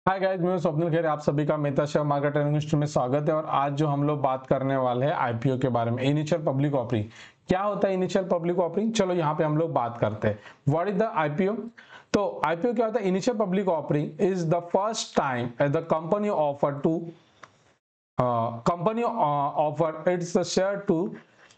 Hi guys, मैं स्वप्निल खेर, आप सभी का Mehta share market training institute में स्वागत है। और आज जो हम लोग बात करने वाले हैं आईपीओ के बारे में, इनिशियल पब्लिक ऑफरिंग। क्या होता है इनिशियल पब्लिक ऑफरिंग? चलो यहाँ पे हम लोग बात करते हैं व्हाट इज द आईपीओ। तो आईपीओ क्या होता है? Initial public offering is the first time as the company offer to company offer its share to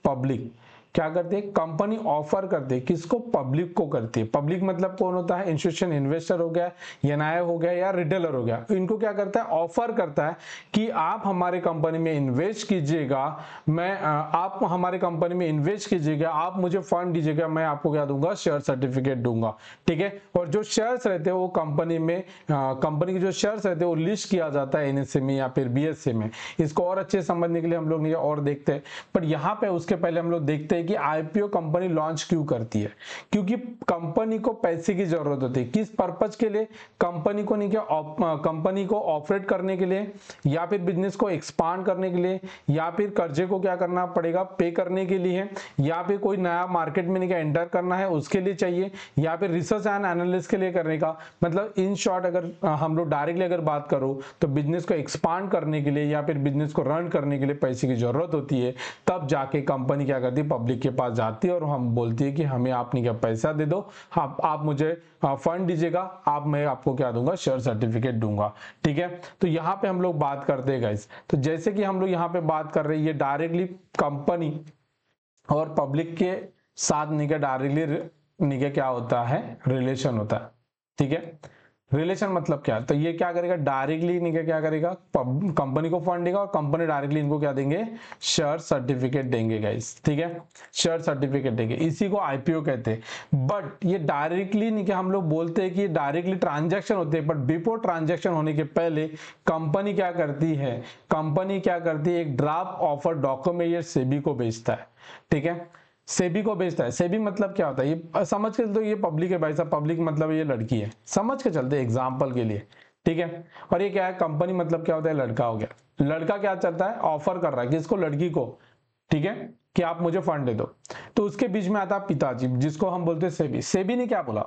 public. क्या करती है कंपनी? ऑफर करती है किसको? पब्लिक को करती है। पब्लिक मतलब कौन होता है? इंस्टीट्यूशन इन्वेस्टर हो गया, एनआई हो गया या रिटेलर हो गया। इनको क्या करता है? ऑफर करता है कि आप हमारे कंपनी में इन्वेस्ट कीजिएगा, आप हमारे कंपनी में इन्वेस्ट कीजिएगा, आप मुझे फंड दीजिएगा, मैं आपको क्या दूंगा? शेयर सर्टिफिकेट दूंगा। ठीक है। और जो शेयर्स रहते हैं वो कंपनी में कंपनी के जो शेयर्स रहते हैं वो लिस्ट किया जाता है एनएसए में या फिर बीएसए में। इसको और अच्छे समझने के लिए हम लोग और देखते हैं, पर यहाँ पे उसके पहले हम लोग देखते हैं कि आईपीओ कंपनी लॉन्च क्यों करती है। क्योंकि कंपनी को पैसे की जरूरत होती है। किस पर्पज के लिए? कंपनी को नहीं, क्या कंपनी को ऑपरेट करने के लिए, या फिर बिजनेस को एक्सपांड करने के लिए, या फिर कर्जे को क्या करना पड़ेगा? पे करने के लिए, या फिर कोई नया मार्केट में नहीं क्या एंटर करना है उसके लिए चाहिए, या फिर रिसर्च एंड एनालिसिस के लिए करने का। मतलब इन शॉर्ट अगर हम लोग डायरेक्टली अगर बात करो तो बिजनेस को एक्सपांड करने के लिए या फिर बिजनेस को रन करने के लिए पैसे की जरूरत होती है। तब जाके कंपनी क्या करती है? पब्लिक के पास जाती है और हम बोलती है कि हमें आपने क्या पैसा दे दो, आप मुझे फंड दीजिएगा, मैं आपको क्या दूंगा? शेयर सर्टिफिकेट दूंगा। ठीक है। तो यहाँ पे हम लोग बात करते हैं गाइस, तो जैसे कि हम लोग यहाँ पे बात कर रहे हैं, ये डायरेक्टली कंपनी और पब्लिक के साथ निके डायरेक्टली निके क्या होता है? रिलेशन होता है। ठीक है। रिलेशन मतलब क्या? तो ये क्या करेगा? डायरेक्टली निके क्या करेगा? कंपनी को फंड देगा और कंपनी डायरेक्टली इनको क्या देंगे? शेयर सर्टिफिकेट देंगे गाइस। ठीक है। शेयर सर्टिफिकेट देंगे, इसी को आईपीओ कहते हैं। बट ये डायरेक्टली नहीं, हम लोग बोलते हैं कि डायरेक्टली ट्रांजैक्शन होते हैं, बट बिफोर ट्रांजैक्शन होने के पहले कंपनी क्या करती है? कंपनी क्या करती है? एक ड्राफ्ट ऑफर डॉक्यूमेंट सेबी को भेजता है। ठीक है। सेबी को भेजता है। सेबी मतलब क्या होता है? ये समझ के चलते, ये पब्लिक है भाई साहब। पब्लिक मतलब ये लड़की है, समझ के चलते एग्जाम्पल के लिए। ठीक है। और ये क्या है? कंपनी मतलब क्या होता है? लड़का हो गया। लड़का क्या चाहता है? ऑफर कर रहा है किसको? लड़की को। ठीक है, कि आप मुझे फंड दे दो। तो उसके बीच में आता है पिताजी, जिसको हम बोलते हैं सेबी। सेबी ने क्या बोला?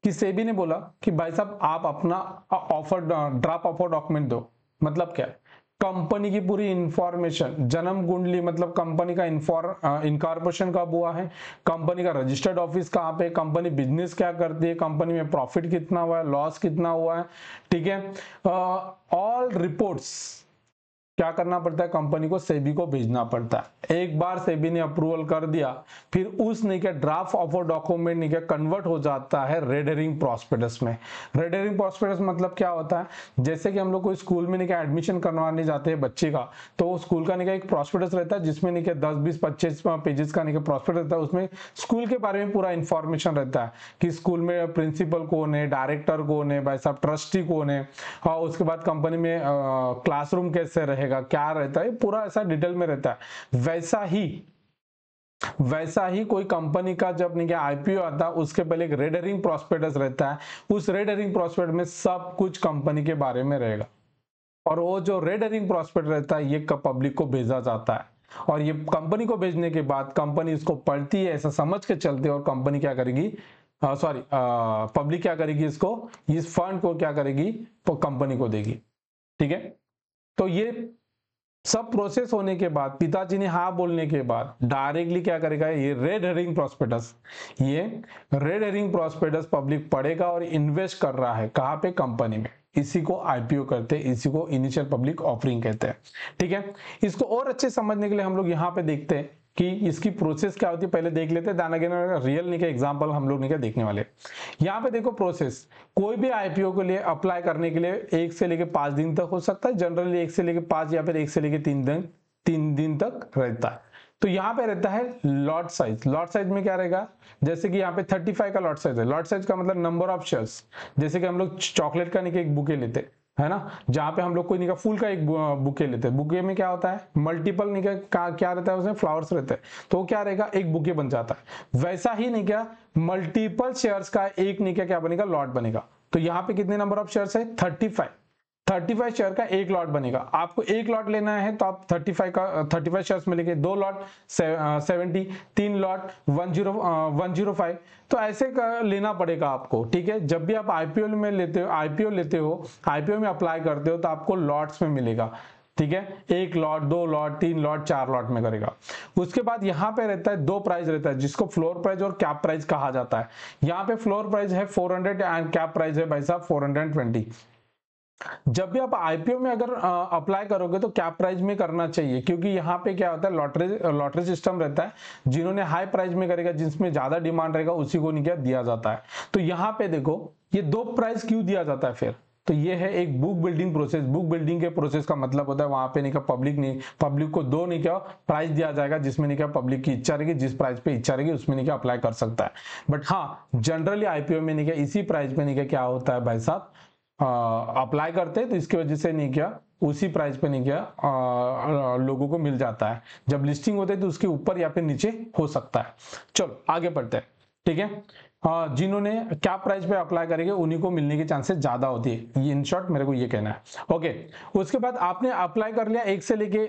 कि सेबी ने बोला कि भाई साहब आप अपना ऑफर ड्राफ्ट ऑफर डॉक्यूमेंट दो। मतलब क्या है? कंपनी की पूरी इंफॉर्मेशन, जन्म कुंडली, मतलब कंपनी का इनकॉर्पोरेशन कब हुआ है, कंपनी का रजिस्टर्ड ऑफिस कहाँ पे, कंपनी बिजनेस क्या करती है, कंपनी में प्रॉफिट कितना हुआ है, लॉस कितना हुआ है। ठीक है। ऑल रिपोर्ट्स क्या करना पड़ता है? कंपनी को सेबी को भेजना पड़ता है। एक बार सेबी ने अप्रूवल कर दिया, फिर उस नहीं क्या ड्राफ्ट ऑफर डॉक्यूमेंट नहीं क्या कन्वर्ट हो जाता है रेड हेरिंग प्रॉस्पेक्टस में। रेड हेरिंग प्रॉस्पेक्टस मतलब क्या होता है? जैसे कि हम लोग कोई स्कूल में नहीं क्या एडमिशन करवाने जाते हैं बच्चे का, तो स्कूल का नहीं क्या एक प्रॉस्पेक्टस रहता है, जिसमें नहीं क्या 10 20 25 पेजेस का नहीं क्या प्रॉस्पेक्टस रहता है। उसमें स्कूल के बारे में पूरा इंफॉर्मेशन रहता है कि स्कूल में प्रिंसिपल कौन है, डायरेक्टर कौन है, भाई साहब ट्रस्टी कौन है, और उसके बाद कंपनी में क्लासरूम कैसे रहेगा, क्या रहता है, पूरा ऐसा डिटेल में रहता है। वैसा ही कोई कंपनी का जब नहीं क्या आईपीओ आता है, उसके पहले एक रेड हेरिंग प्रॉस्पेक्टस रहता है। उस रेड हेरिंग प्रॉस्पेक्टस में सब कुछ कंपनी के बारे में रहेगा, और वो जो रेड हेरिंग प्रॉस्पेक्ट रहता है ये पब्लिक को भेजा जाता है। और ये कंपनी को भेजने के बाद कंपनी इसको पढ़ती है, ऐसा समझ के चलते, और कंपनी क्या करेगी? पब्लिक क्या करेगी? इसको, इस फंड को क्या करेगी? तो कंपनी को देगी। ठीक है। तो ये सब प्रोसेस होने के बाद, पिताजी ने हाँ बोलने के बाद, डायरेक्टली क्या करेगा? ये रेड हेरिंग प्रॉस्पेक्टस पब्लिक पढ़ेगा और इन्वेस्ट कर रहा है कहाँ पे? कंपनी में। इसी को आईपीओ कहते हैं, इसी को इनिशियल पब्लिक ऑफरिंग कहते हैं। ठीक है। इसको और अच्छे समझने के लिए हम लोग यहाँ पे देखते हैं कि इसकी प्रोसेस क्या होती है, पहले देख लेते हैं। दाना रियल नहीं का एग्जाम्पल हम लोग नहीं क्या देखने वाले। यहाँ पे देखो प्रोसेस, कोई भी आईपीओ के लिए अप्लाई करने के लिए 1 से लेके 5 दिन तक हो सकता है। जनरली 1 से लेके 5 या फिर 1 से लेके 3 दिन तक रहता है। तो यहाँ पे रहता है लॉट साइज। लॉट साइज में क्या रहेगा? जैसे कि यहाँ पे 35 का लॉट साइज है। लॉट साइज का मतलब नंबर ऑफ शेयर्स। जैसे कि हम लोग चॉकलेट का नहीं एक बुके लेते है ना, जहां पे हम लोग कोई नहीं का फूल का एक बुके लेते हैं। बुके में क्या होता है? मल्टीपल नहीं का क्या रहता है? उसमें फ्लावर्स रहते हैं, तो क्या रहेगा? एक बुके बन जाता है। वैसा ही नहीं क्या मल्टीपल शेयर्स का एक नहीं क्या बनेगा? लॉट बनेगा। तो यहाँ पे कितने नंबर ऑफ शेयर्स है? 35। 35 शेयर का एक लॉट बनेगा। आपको एक लॉट लेना है तो आप 35 शेयर्स मिलेंगे, 2 लॉट 70, 3 लॉट 105, तो ऐसे लेना पड़ेगा आपको। ठीक है, जब भी आप आईपीओ में लेते हो, आईपीओ में अप्लाई करते हो तो आपको लॉट्स में मिलेगा। ठीक है, एक लॉट, 2 लॉट, 3 लॉट, 4 लॉट में करेगा। उसके बाद यहाँ पे रहता है 2 प्राइस रहता है, जिसको फ्लोर प्राइस और कैप प्राइस कहा जाता है। यहाँ पे फ्लोर प्राइस है 400 एंड कैप प्राइस है भाई साहब 420। जब भी आप आईपीओ में अगर अप्लाई करोगे तो कैप प्राइस में करना चाहिए, क्योंकि यहाँ पे क्या होता है, लॉटरी सिस्टम रहता है। जिन्होंने हाई प्राइस में करेगा, जिसमें ज्यादा डिमांड रहेगा, उसी को नहीं क्या दिया जाता है। तो यहाँ पे देखो ये 2 प्राइस क्यों दिया जाता है फिर, तो ये है एक book building process. Book building के प्रोसेस का मतलब होता है वहां पे नहीं क्या पब्लिक को 2 नहीं क्या प्राइस दिया जाएगा, जिसमें नहीं क्या पब्लिक की इच्छा रहेगी, जिस प्राइस पे इच्छा रहेगी उसमें नहीं क्या अप्लाई कर सकता है। बट हाँ, जनरली आईपीओ में नहीं क्या इसी प्राइस पे नहीं क्या होता है भाई साहब, अप्लाई करते हैं, तो इसकी वजह से नहीं क्या उसी प्राइस पे नहीं क्या लोगों को मिल जाता है। जब लिस्टिंग होते है तो उसके ऊपर या फिर नीचे हो सकता है। चलो आगे बढ़ते हैं। ठीक है, जिन्होंने क्या प्राइस पे अप्लाई करेंगे उन्हीं को मिलने के चांसेस ज्यादा होती है, ये इन शॉर्ट मेरे को ये कहना है। ओके, उसके बाद आपने अप्लाई कर लिया, 1 से लेके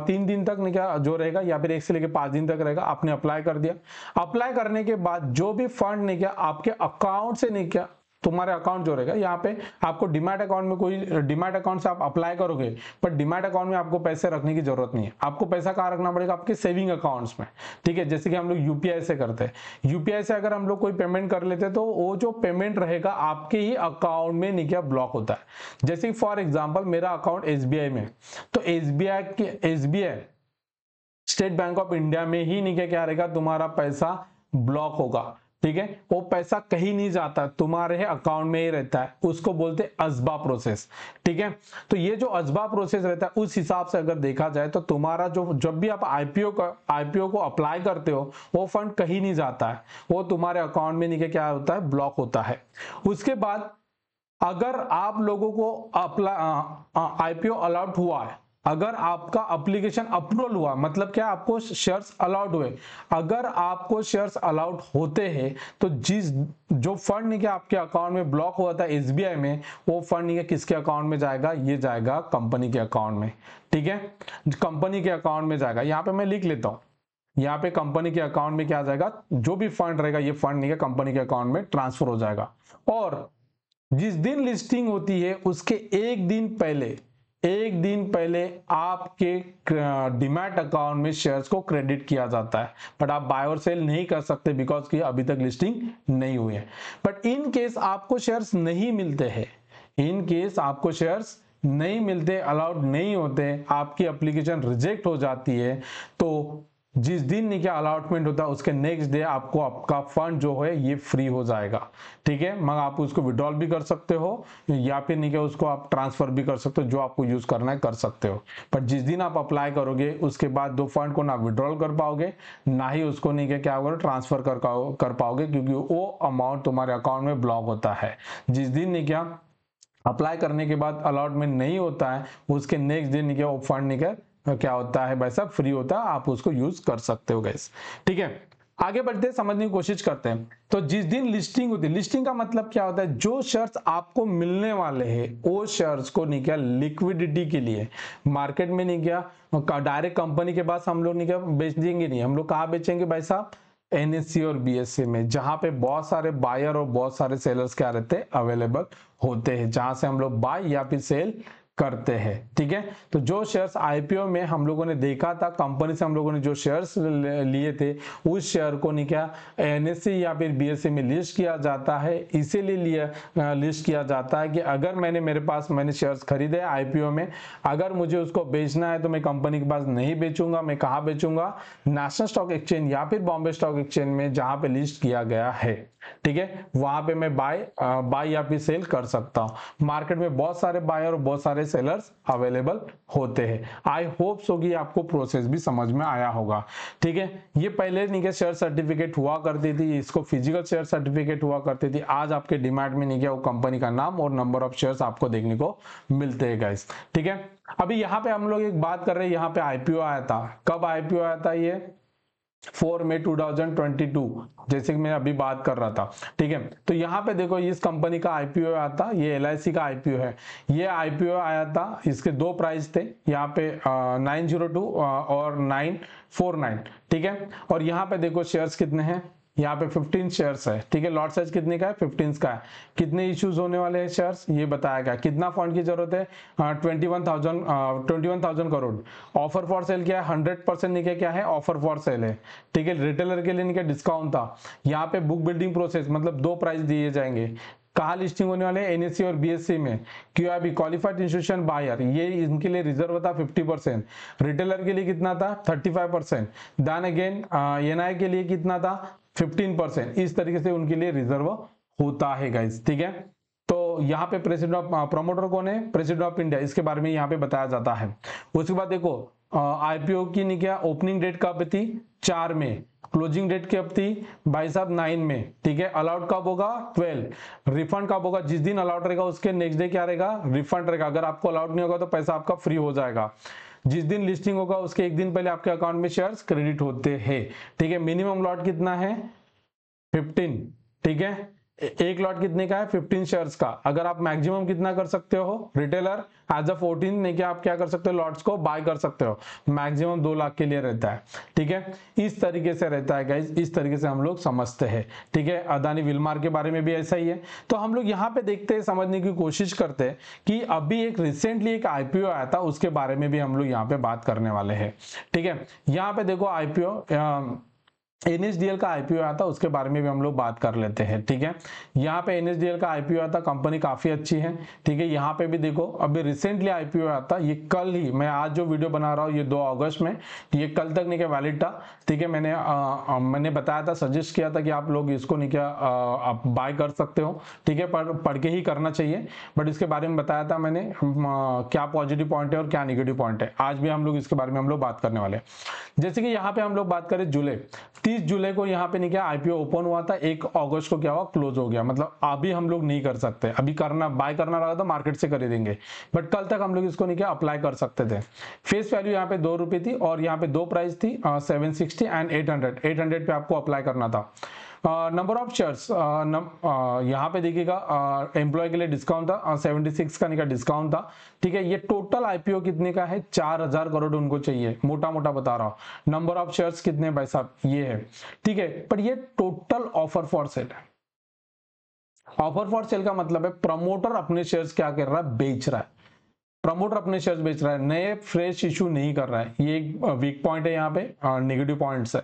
3 दिन तक नहीं क्या जो रहेगा, या फिर 1 से लेके 5 दिन तक रहेगा, आपने अप्लाई कर दिया। अप्लाई करने के बाद जो भी फंड नहीं क्या आपके अकाउंट से नहीं क्या, तुम्हारे अकाउंट जो रहेगा, यहाँ पे आपको डीमैट अकाउंट में, कोई डीमैट अकाउंट से आप अप्लाई करोगे, पर डीमैट अकाउंट में आपको पैसे रखने की जरूरत नहीं है। आपको पैसा कहाँ रखना पड़ेगा, आपके सेविंग अकाउंट्स में। ठीक है, जैसे कि हम लोग यूपीआई से करते हैं, यूपीआई से अगर हम लोग कोई पेमेंट कर लेते हैं तो वो जो पेमेंट रहेगा आपके ही अकाउंट में नहीं क्या ब्लॉक होता है। जैसे फॉर एग्जाम्पल मेरा अकाउंट एसबीआई में, तो SBI state bank of India में ही नहीं क्या रहेगा, तुम्हारा पैसा ब्लॉक होगा। ठीक है, वो पैसा कहीं नहीं जाता, तुम्हारे अकाउंट में ही रहता है, उसको बोलते हैं अजबा प्रोसेस। ठीक है, तो ये जो अजबा प्रोसेस रहता है, उस हिसाब से अगर देखा जाए तो तुम्हारा जो जब भी आप आईपीओ को अप्लाई करते हो, वो फंड कहीं नहीं जाता है, वो तुम्हारे अकाउंट में नहीं क्या होता है, ब्लॉक होता है। उसके बाद अगर आप लोगों को आईपीओ अलाउड हुआ है, अगर आपका एप्लीकेशन अप्रूवल हुआ, मतलब क्या आपको शेयर्स अलाउड हुए, अगर आपको शेयर्स अलाउड होते हैं तो जो फंड नहीं क्या आपके अकाउंट में ब्लॉक हुआ था एसबीआई में, वो फंड नहीं किसके अकाउंट में जाएगा, ये जाएगा कंपनी के अकाउंट में। ठीक है, कंपनी के अकाउंट में जाएगा। यहाँ पे मैं लिख लेता हूँ, यहाँ पे कंपनी के अकाउंट में क्या जाएगा, जो भी फंड रहेगा ये फंड नहीं कंपनी के अकाउंट में ट्रांसफर हो जाएगा। और जिस दिन लिस्टिंग होती है उसके एक दिन पहले आपके डीमैट अकाउंट में शेयर्स को क्रेडिट किया जाता है, बट आप बाय और सेल नहीं कर सकते बिकॉज की अभी तक लिस्टिंग नहीं हुई है। बट इन केस आपको शेयर्स नहीं मिलते हैं, अलाउड नहीं होते, आपकी एप्लीकेशन रिजेक्ट हो जाती है, तो जिस दिन नहीं क्या अलॉटमेंट होता है उसके नेक्स्ट डे आपको आपका फंड जो है ये फ्री हो जाएगा। ठीक है, मगर आप उसको विड्रॉल भी कर सकते हो या फिर नहीं क्या उसको आप ट्रांसफर भी कर सकते हो, जो आपको यूज करना है कर सकते हो। पर जिस दिन आप अप्लाई करोगे उसके बाद दो फंड को ना विड्रॉल कर पाओगे, ना ही उसको नहीं क्या होगा ट्रांसफर कर पाओगे, क्योंकि वो अमाउंट तुम्हारे अकाउंट में ब्लॉक होता है। जिस दिन नहीं क्या अप्लाई करने के बाद अलॉटमेंट नहीं होता है, उसके नेक्स्ट दिन नहीं क्या वो फंड नहीं क्या होता है भाई साहब, फ्री होता है, आप उसको यूज कर सकते हो गाइस। ठीक है, आगे बढ़ते हैं, समझने की कोशिश करते हैं। तो जिस दिन लिस्टिंग होती है, लिस्टिंग का मतलब क्या होता है, जो शेयर्स आपको मिलने वाले हैं वो शेयर्स को नहीं क्या लिक्विडिटी के लिए मार्केट में नहीं क्या डायरेक्ट कंपनी के पास हम लोग नहीं क्या बेच देंगे, नहीं, हम लोग कहाँ बेचेंगे भाई साहब, एनएससी और बीएससी में, जहां पे बहुत सारे बायर और बहुत सारे सेलर्स क्या रहते हैं, अवेलेबल होते हैं, जहां से हम लोग बाय या फिर सेल करते हैं। ठीक है, तो जो शेयर्स आईपीओ में हम लोगों ने देखा था, कंपनी से हम लोगों ने जो शेयर्स लिए थे, उस शेयर को नहीं क्या एनएससी या फिर बीएससी में लिस्ट किया जाता है। इसीलिए लिस्ट किया जाता है कि अगर मैंने शेयर्स खरीदे आईपीओ में, अगर मुझे उसको बेचना है तो मैं कंपनी के पास नहीं बेचूंगा, मैं कहाँ बेचूंगा, नेशनल स्टॉक एक्सचेंज या फिर बॉम्बे स्टॉक एक्सचेंज में, जहां पे लिस्ट किया गया है। ठीक है, वहां पे मैं बाय या फिर सेल कर सकता हूं। मार्केट में बहुत सारे बायर और बहुत सारे सेलर्स अवेलेबल होते हैं। आई होप सो कि आपको प्रोसेस भी समझ में आया होगा। ठीक है, ये पहले नहीं क्या शेयर सर्टिफिकेट हुआ करती थी, इसको फिजिकल शेयर सर्टिफिकेट हुआ करती थी। आज आपके डीमैट में नहीं क्या वो कंपनी का नाम और नंबर ऑफ शेयर्स आपको देखने को मिलते हैं गाइस। ठीक है, अभी यहाँ पे हम लोग एक बात कर रहे हैं, यहाँ पे आईपीओ आया था, कब आईपीओ आया था, ये 4 मई 2022, जैसे कि मैं अभी बात कर रहा था। ठीक है, तो यहाँ पे देखो इस कंपनी का आईपीओ आया था, ये LIC का आईपीओ है। ये आईपीओ आया था, इसके दो प्राइस थे यहाँ पे 902 और 949। ठीक है, और यहाँ पे देखो शेयर्स कितने हैं, यहाँ पे 15 शेयर्स है। ठीक है, लॉट साइज कितने का है, 15 का है। कितने इश्यूज होने वाले हैं शेयर्स ये बताया गया। कितना फंड की जरूरत है, 21,000 करोड़। ऑफर फॉर सेल क्या है, 100% निके क्या है, ऑफर फॉर सेल है। ठीक है, रिटेलर के लिए निके डिस्काउंट था। यहाँ पे बुक बिल्डिंग प्रोसेस मतलब दो प्राइस दिए जाएंगे। कहा लिस्टिंग होने वाले हैं, NSE और BSE में। QIB क्वालिफाइड इंस्टीट्यूशन बायर, ये इनके लिए रिजर्व था 50%। रिटेलर के लिए कितना था, 35%। देन अगेन NI के लिए कितना था, 15%। इस तरीके से उनके लिए रिजर्व होता है गाइस। ठीक है, तो यहाँ पे प्रेसिडेंट ऑफ प्रमोटर कौन है, प्रेसिडेंट ऑफ इंडिया, इसके बारे में यहाँ पे बताया जाता है। उसके बाद देखो IPO की क्या ओपनिंग डेट कब थी, 4 में। क्लोजिंग डेट कब थी भाई साहब, 9 में। ठीक है, अलाउड कब होगा, 12। रिफंड कब होगा, जिस दिन अलाउड रहेगा उसके नेक्स्ट डे क्या रहेगा, रिफंड रहेगा। अगर आपको अलाउड नहीं होगा तो पैसा आपका फ्री हो जाएगा। जिस दिन लिस्टिंग होगा उसके एक दिन पहले आपके अकाउंट में शेयर्स क्रेडिट होते हैं। ठीक है, मिनिमम लॉट कितना है, 15। ठीक है, एक लॉट कितने का है, 15 शेयर्स का। अगर आप मैक्सिमम कितना कर सकते हो, रिटेलर एज अ 14 नहीं, क्या आप क्या कर सकते हो, लॉट्स को बाय कर सकते हो। मैक्सिमम 2 लाख के लिए रहता है। ठीक है, इस तरीके से रहता है गाइज, इस तरीके से हम लोग समझते हैं। ठीक है, अदानी विलमार के बारे में भी ऐसा ही है। तो हम लोग यहाँ पे देखते हैं, समझने की कोशिश करते हैं कि अभी एक रिसेंटली एक IPO आया था, उसके बारे में भी हम लोग यहाँ पे बात करने वाले हैं। ठीक है, यहाँ पे देखो IPO NSDL का IPO आया था, उसके बारे में भी हम लोग बात कर लेते हैं। ठीक है, यहाँ पे NSDL का IPO आया था, कंपनी काफी अच्छी है। ठीक है, यहाँ पे भी देखो अभी रिसेंटली IPO आया था, ये कल ही, मैं आज जो वीडियो बना रहा हूँ ये 2 अगस्त में, ये कल तक नहीं क्या वैलिड था। ठीक है, मैंने बताया था, सजेस्ट किया था कि आप लोग इसको नहीं क्या आप बाय कर सकते हो। ठीक है, पर पढ़ के ही करना चाहिए, बट इसके बारे में बताया था मैंने क्या पॉजिटिव पॉइंट है और क्या निगेटिव पॉइंट है। आज भी हम लोग इसके बारे में हम लोग बात करने वाले हैं। जैसे कि यहाँ पे हम लोग बात करें जुलाई 30 जुलाई को यहाँ पे नहीं क्या IPO ओपन हुआ था, 1 अगस्त को क्या हुआ, क्लोज हो गया। मतलब अभी हम लोग नहीं कर सकते, अभी करना बाय करना रहा तो मार्केट से खरीदेंगे, बट कल तक हम लोग इसको नहीं क्या अप्लाई कर सकते थे। फेस वैल्यू यहाँ पे 2 रुपए थी और यहाँ पे 2 प्राइस थी, 760 एंड 800 पे आपको अप्लाई करना था। नंबर ऑफ शेयर्स यहाँ पे देखिएगा, एम्प्लॉय के लिए डिस्काउंट था, 76 का डिस्काउंट था। ठीक है, ये टोटल IPO कितने का है, 4000 करोड़ उनको चाहिए, मोटा मोटा बता रहा हूं। नंबर ऑफ शेयर्स कितने भाई साहब, ये है। ठीक है, पर ये टोटल ऑफर फॉर सेल है। ऑफर फॉर सेल का मतलब है प्रमोटर अपने शेयर्स क्या कर रहा है, बेच रहा है। प्रमोटर अपने शेयर्स बेच रहा है, नए फ्रेश इशू नहीं कर रहा है। ये एक वीक पॉइंट है, यहाँ पे नेगेटिव पॉइंट्स है।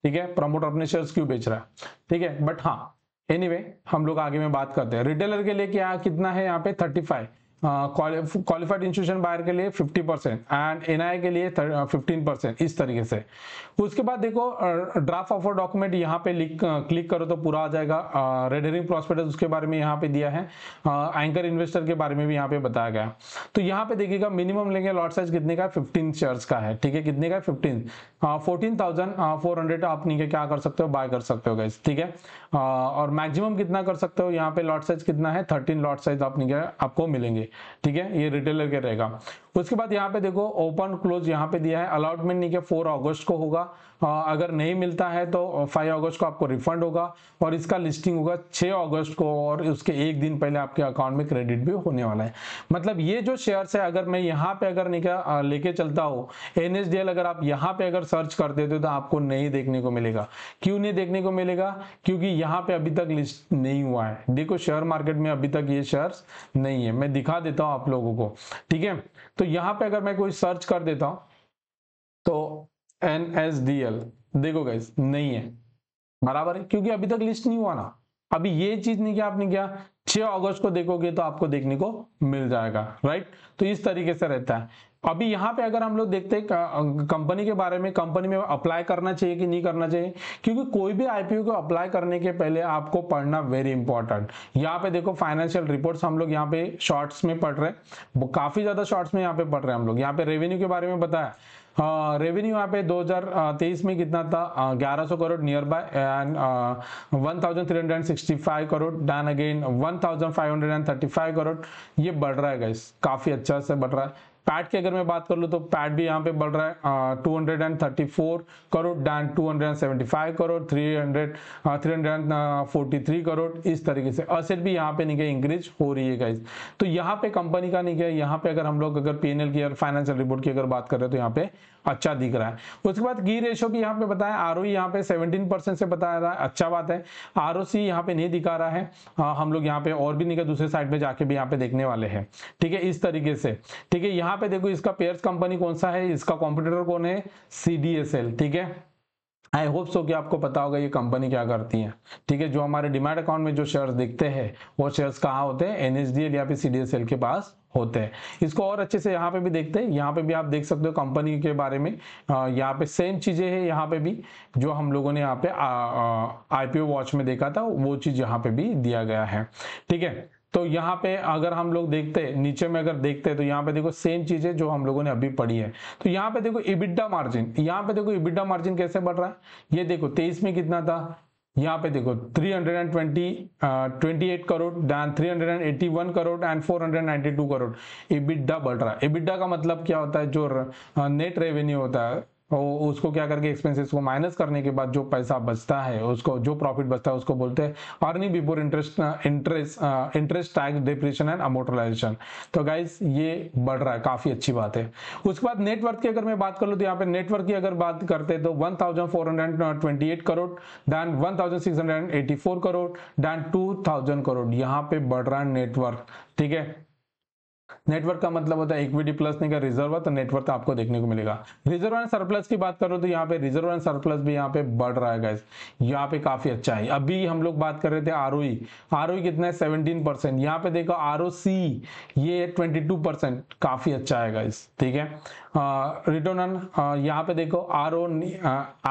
ठीक है, प्रमोटर अपने शेयर्स क्यों बेच रहा है। ठीक है, बट हाँ एनीवे हम लोग आगे में बात करते हैं। रिटेलर के लिए क्या कितना है यहाँ पे, 35। क्वालिफाइड इंस्टीट्यूशन बायर के लिए 50% एंड NI के लिए 15%, इस तरीके से। उसके बाद देखो ड्राफ्ट ऑफर डॉक्यूमेंट यहाँ पे क्लिक करो तो पूरा आ जाएगा। रेड हेरिंग प्रॉस्पेक्टस उसके बारे में यहाँ पे दिया है। एंकर इन्वेस्टर के बारे में भी यहाँ पे बताया गया। तो यहाँ पे देखिएगा मिनिमम लेंगे, लॉट साइज कितने का, 15 शेयर्स का है। ठीक है, कितने का, 15, 14,400 आप नीचे क्या कर सकते हो, बाय कर सकते हो गाइस। ठीक है, और मैक्सिमम कितना कर सकते हो, यहाँ पे लॉट साइज कितना है, 13 लॉट साइज आप नीचे आपको मिलेंगे। ठीक है, ये रिटेलर के रहेगा। उसके बाद यहाँ पे देखो ओपन क्लोज यहाँ पे दिया है, अलॉटमेंट नहीं क्या 4 अगस्त को होगा। अगर नहीं मिलता है तो 5 अगस्त को आपको रिफंड होगा और इसका लिस्टिंग होगा 6 अगस्त को और उसके एक दिन पहले आपके अकाउंट में क्रेडिट भी होने वाला है। मतलब ये जो शेयर्स है, अगर मैं यहाँ पे अगर नहीं क्या लेके चलता हूँ NSDL, अगर आप यहाँ पे अगर सर्च कर देते हो तो आपको नहीं देखने को मिलेगा। क्यों नहीं देखने को मिलेगा, क्योंकि यहाँ पे अभी तक लिस्ट नहीं हुआ है। देखो शेयर मार्केट में अभी तक ये शेयर्स नहीं है, मैं दिखा देता हूँ आप लोगों को। ठीक है, तो यहाँ पे अगर मैं कोई सर्च कर देता हूं तो NSDL देखो गाइस नहीं है, बराबर है, क्योंकि अभी तक लिस्ट नहीं हुआ ना। अभी ये चीज नहीं, क्या आपने क्या 6 अगस्त को देखोगे तो आपको देखने को मिल जाएगा, राइट। तो इस तरीके से रहता है। अभी यहाँ पे अगर हम लोग देखते हैं कंपनी के बारे में, कंपनी में अप्लाई करना चाहिए कि नहीं करना चाहिए, क्योंकि कोई भी IPO को अप्लाई करने के पहले आपको पढ़ना वेरी इंपॉर्टेंट। यहाँ पे देखो फाइनेंशियल रिपोर्ट्स हम लोग यहाँ पे शॉर्ट्स में पढ़ रहे हैं, काफी ज्यादा शॉर्ट्स में यहाँ पे पढ़ रहे हैं हम लोग। यहाँ पे रेवेन्यू के बारे में बताया, रेवेन्यू यहाँ पे 2023 में कितना था, 1100 crore near by and 1365 crore, done again 1535 crore. ये बढ़ रहा है गाइस, काफी अच्छा से बढ़ रहा है। पैट की अगर मैं बात कर लूँ तो पैट भी यहाँ पे बढ़ रहा है 234 करोड़ दैन 275 करोड़ 343 करोड़, इस तरीके से असेट भी यहाँ पे नहीं क्या इंक्रीज हो रही है गाइज। तो यहाँ पे कंपनी का नहीं क्या, यहाँ पे अगर हम लोग अगर पीएनएल की और फाइनेंशियल रिपोर्ट की अगर बात करें तो यहाँ पे अच्छा दिख रहा है। उसके बाद की रेशियो भी यहाँ पे बताया, आरओई यहाँ पे 17% से बताया रहा है, अच्छा बात है। आरओसी यहाँ पे नहीं दिखा रहा है, हम लोग यहाँ पे और भी नहीं क्या दूसरे साइड पे जाके भी यहाँ पे देखने वाले हैं, ठीक है, इस तरीके से। ठीक है, यहाँ पे देखो इसका पेयर्स कंपनी कौन सा है, इसका कॉम्पिटिटर कौन है, सीडीएसएल। ठीक है, आई होप सो कि आपको पता होगा ये कंपनी क्या करती है। ठीक है, जो हमारे डिमैट अकाउंट में जो शेयर्स दिखते हैं वो शेयर्स कहाँ होते हैं, एनएसडीएल या फिर सीडीएसएल के पास होते हैं। इसको और अच्छे से यहाँ पे भी देखते हैं, यहाँ पे भी आप देख सकते हो कंपनी के बारे में, यहाँ पे सेम चीजें हैं, यहाँ पे भी जो हम लोगों ने यहाँ पे आईपीओ वॉच में देखा था वो चीज यहाँ पे भी दिया गया है। ठीक है, तो यहाँ पे अगर हम लोग देखते हैं नीचे में अगर देखते हैं तो यहाँ पे देखो सेम चीजें जो हम लोगों ने अभी पढ़ी है। तो यहाँ पे देखो इबिडा मार्जिन, यहाँ पे देखो इबिडा मार्जिन कैसे बढ़ रहा है, ये देखो 23 में कितना था, यहाँ पे देखो 328 crore than 381 crore and 492 crore EBITDA बढ़ रहा है। इबिडा का मतलब क्या होता है, जो नेट रेवेन्यू होता है उसको क्या करके एक्सपेंसेस को माइनस करने के बाद जो पैसा बचता है, उसको जो प्रॉफिट बचता है उसको बोलते हैं earning before interest tax depression and amortisation. तो गाइस ये बढ़ रहा है, काफी अच्छी बात है। उसके बाद नेटवर्थ की अगर मैं बात कर लूँ तो यहाँ पे नेटवर्थ की अगर बात करते हैं तो 1428 करोड़ दैन 1684 करोड़ दैन 2000 करोड़, यहाँ पे बढ़ रहा है नेटवर्थ। ठीक है, नेटवर्क का मतलब होता है इक्विटी प्लस नहीं का रिजर्व, तो नेटवर्क आपको देखने को मिलेगा। रिजर्व एंड सरप्लस की बात करो तो यहाँ पे रिजर्व एंड सरप्लस भी यहाँ पे बढ़ रहा है गाइस, यहाँ पे काफी अच्छा है। अभी हम लोग बात कर रहे थे आरओई, आरओई कितना है 17%, यहाँ पे देखो आरओसी ये 22%, काफी अच्छा है गाइस। ठीक है, रिटर्न ऑन यहाँ पे देखो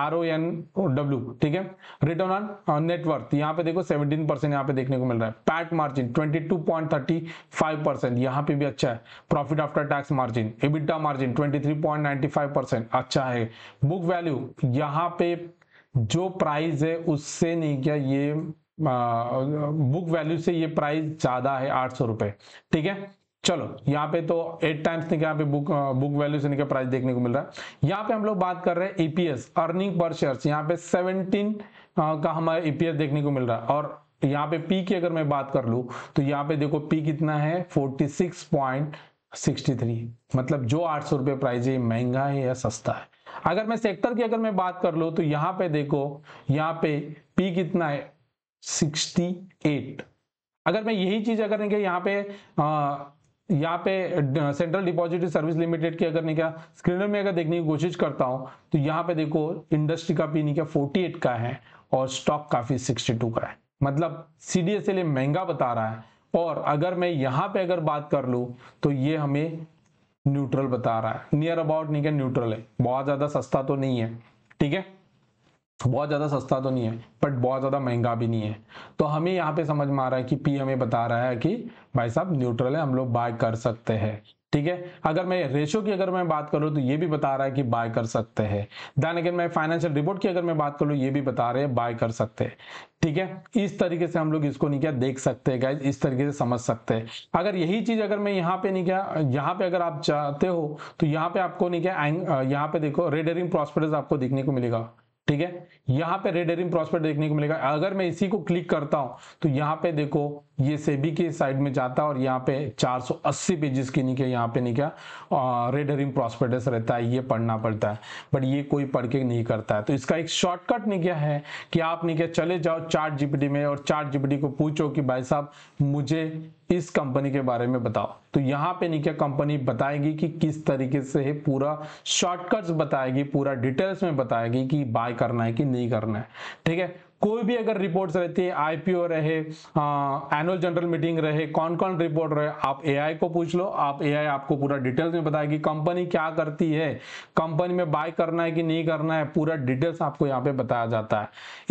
RONW, ठीक है, रिटर्न ऑन नेटवर्थ यहाँ पे देखो 17% यहाँ पे देखने को मिल रहा है। पैट मार्जिन 22.35%, यहाँ पे भी अच्छा है। Profit after tax margin, EBITDA margin 23.95%, अच्छा है। बुक वैल्यू यहाँ पे जो प्राइस है उससे नहीं क्या, ये बुक वैल्यू से ये प्राइस ज्यादा है 800 रुपए। ठीक है, चलो यहाँ पे तो 8 टाइम्स यहाँ पे बुक वैल्यू से प्राइस देखने को मिल रहा है। यहाँ पे हम लोग बात कर रहे हैं ईपीएस अर्निंग पर शेयर, यहाँ पे 17 का हमारा ईपीएस देखने को मिल रहा है। और यहाँ पे पी की अगर मैं बात कर लूं तो यहाँ पे देखो पी कितना है 46.63, मतलब जो 800 रुपए प्राइस है महंगा है या सस्ता है। अगर मैं सेक्टर की अगर मैं बात कर लूं तो यहाँ पे देखो यहाँ पे पी कितना है 68। अगर मैं यही चीज अगर नहीं यहाँ पे सेंट्रल डिपॉजिटरी सर्विस लिमिटेड की अगर नहीं क्या स्क्रीनर में अगर देखने की कोशिश करता हूं तो यहाँ पे देखो इंडस्ट्री का पी नहीं क्या 48 का है और स्टॉक काफी 62 का है, मतलब सीडीएसएल महंगा बता रहा है। और अगर मैं यहाँ पे अगर बात कर लूं तो ये हमें न्यूट्रल बता रहा है, नियर अबाउट नहीं क्या न्यूट्रल है, बहुत ज्यादा सस्ता तो नहीं है। ठीक है, बहुत ज्यादा सस्ता तो नहीं है बट बहुत ज्यादा महंगा भी नहीं है। तो हमें यहाँ पे समझ में आ रहा है कि पी हमें बता रहा है कि भाई साहब न्यूट्रल है, हम लोग बाय कर सकते हैं। ठीक है, अगर मैं रेशो की अगर मैं बात करूं तो ये भी बता रहा है कि बाय कर सकते हैं। देन अगर मैं फाइनेंशियल रिपोर्ट की अगर मैं बात करूं ये भी बता रहे हैं बाय कर सकते हैं। ठीक है, इस तरीके से हम लोग इसको नहीं क्या देख सकते हैं गाइस, इस तरीके से समझ सकते हैं। अगर यही चीज अगर मैं यहाँ पे नहीं क्या, यहाँ पे अगर आप चाहते हो तो यहाँ पे आपको नहीं क्या, यहाँ पे देखो रेड हेरिंग प्रॉस्पेक्टस आपको देखने को मिलेगा। ठीक है, यहाँ पे रेड हेरिंग प्रॉस्पेक्ट देखने को मिलेगा। अगर मैं इसी को क्लिक करता हूं तो यहाँ पे देखो ये सेबी के साइड में जाता है और यहाँ पे 480 पेजेस की नीचे यहाँ पे नहीं क्या रेड हेरिंग प्रॉस्पेक्टस रहता है, ये पढ़ना पड़ता है बट ये कोई पढ़ के नहीं करता है। तो इसका एक शॉर्टकट नहीं क्या है कि आप नहीं क्या चले जाओ चार्ट जीपीटी में और चार्ट जीपीटी को पूछो कि भाई साहब मुझे इस कंपनी के बारे में बताओ, तो यहाँ पे नहीं क्या कंपनी बताएगी कि किस तरीके से है, पूरा शॉर्टकट्स बताएगी, पूरा डिटेल्स में बताएगी कि बाय करना है कि नहीं करना है। ठीक है, कोई भी अगर रिपोर्ट्स रहती है, आईपीओ रहे, एनुअल जनरल मीटिंग रहे, कौन कौन रिपोर्ट रहे, आप एआई को पूछ लो, आप एआई आपको पूरा डिटेल्स में बताएगी कंपनी क्या करती है, कंपनी में बाय करना है कि नहीं करना है, पूरा डिटेल्स आपको यहाँ पे बताया जाता है।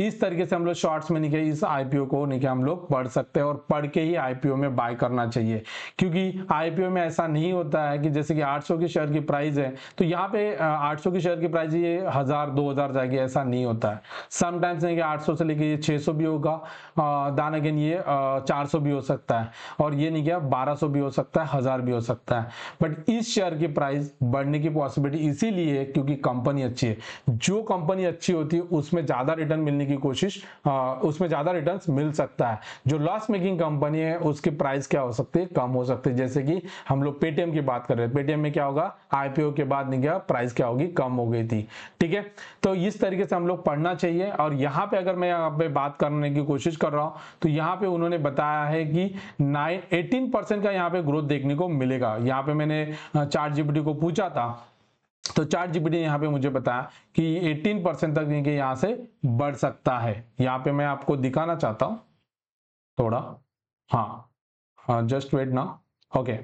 इस तरीके से हम लोग शॉर्ट्स में नहीं इस आईपीओ को नहीं हम लोग पढ़ सकते हैं और पढ़ के ही आईपीओ में बाय करना चाहिए। क्योंकि आईपीओ में ऐसा नहीं होता है कि जैसे कि 800 की शेयर की प्राइस है तो यहाँ पे 800 की शेयर की प्राइस ये 1000 2000 जाएगी, ऐसा नहीं होता है। समटाइम्स नहीं कि 800 से लेके ये 600 भी होगा, दान अगेन ये 400 भी हो सकता है, और ये नहीं क्या 1200 भी हो सकता है, 1000 भी हो सकता है। बट इस शेयर की प्राइस बढ़ने की पॉसिबिलिटी इसीलिए है क्योंकि कंपनी अच्छी है। जो कंपनी अच्छी होती है उसमें ज्यादा रिटर्न मिलने की कोशिश, उसमें ज्यादा रिटर्न मिल सकता है। जो लॉस मेकिंग कंपनी है उसकी प्राइस क्या हो सकती है, कम हो सकती है। जैसे कि हम लोग पेटीएम की बात कर रहे हैं, पेटीएम में क्या होगा, आईपीओ के बाद नहीं क्या प्राइस क्या होगी, कम हो गई थी। ठीक है, तो इस तरीके से हम लोग पढ़ना चाहिए। और यहाँ पे अगर मैं यहाँ पे बात करने की कोशिश कर रहा हूँ तो यहाँ पे उन्होंने बताया है कि 18% का यहाँ पे ग्रोथ देखने को मिलेगा। यहाँ पे मैंने चार्ट जीपीटी को पूछा था, तो चार्ट जीपीटी ने यहाँ पे मुझे बताया कि 18% तक यहाँ से बढ़ सकता है। यहाँ पे मैं आपको दिखाना चाहता हूँ थोड़ा, हाँ हाँ, जस्ट वेट ना, ओके।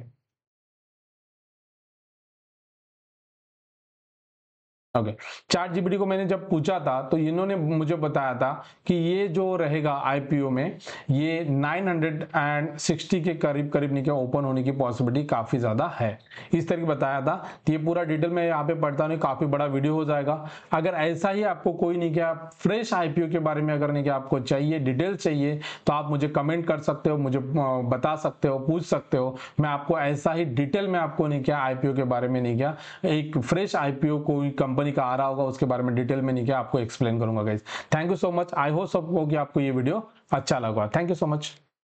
ओके, चार्ट जीपीटी को मैंने जब पूछा था तो इन्होंने मुझे बताया था कि ये जो रहेगा आईपीओ में, ये 960 के करीब करीब नहीं क्या ओपन होने की पॉसिबिलिटी काफी ज्यादा है, इस तरह बताया था। तो ये पूरा डिटेल में यहाँ पे पढ़ता नहीं, काफी बड़ा वीडियो हो जाएगा। अगर ऐसा ही आपको कोई नहीं क्या फ्रेश आईपीओ के बारे में अगर नहीं क्या आपको चाहिए, डिटेल चाहिए, तो आप मुझे कमेंट कर सकते हो, मुझे बता सकते हो, पूछ सकते हो। मैं आपको ऐसा ही डिटेल में आपको नहीं क्या आईपीओ के बारे में नहीं क्या, एक फ्रेश आईपीओ कोई कंपनी का आ रहा होगा उसके बारे में डिटेल में नहीं क्या आपको एक्सप्लेन करूंगा guys. Thank you so much, I hope सबको कि आपको ये वीडियो अच्छा लगा। Thank you so much.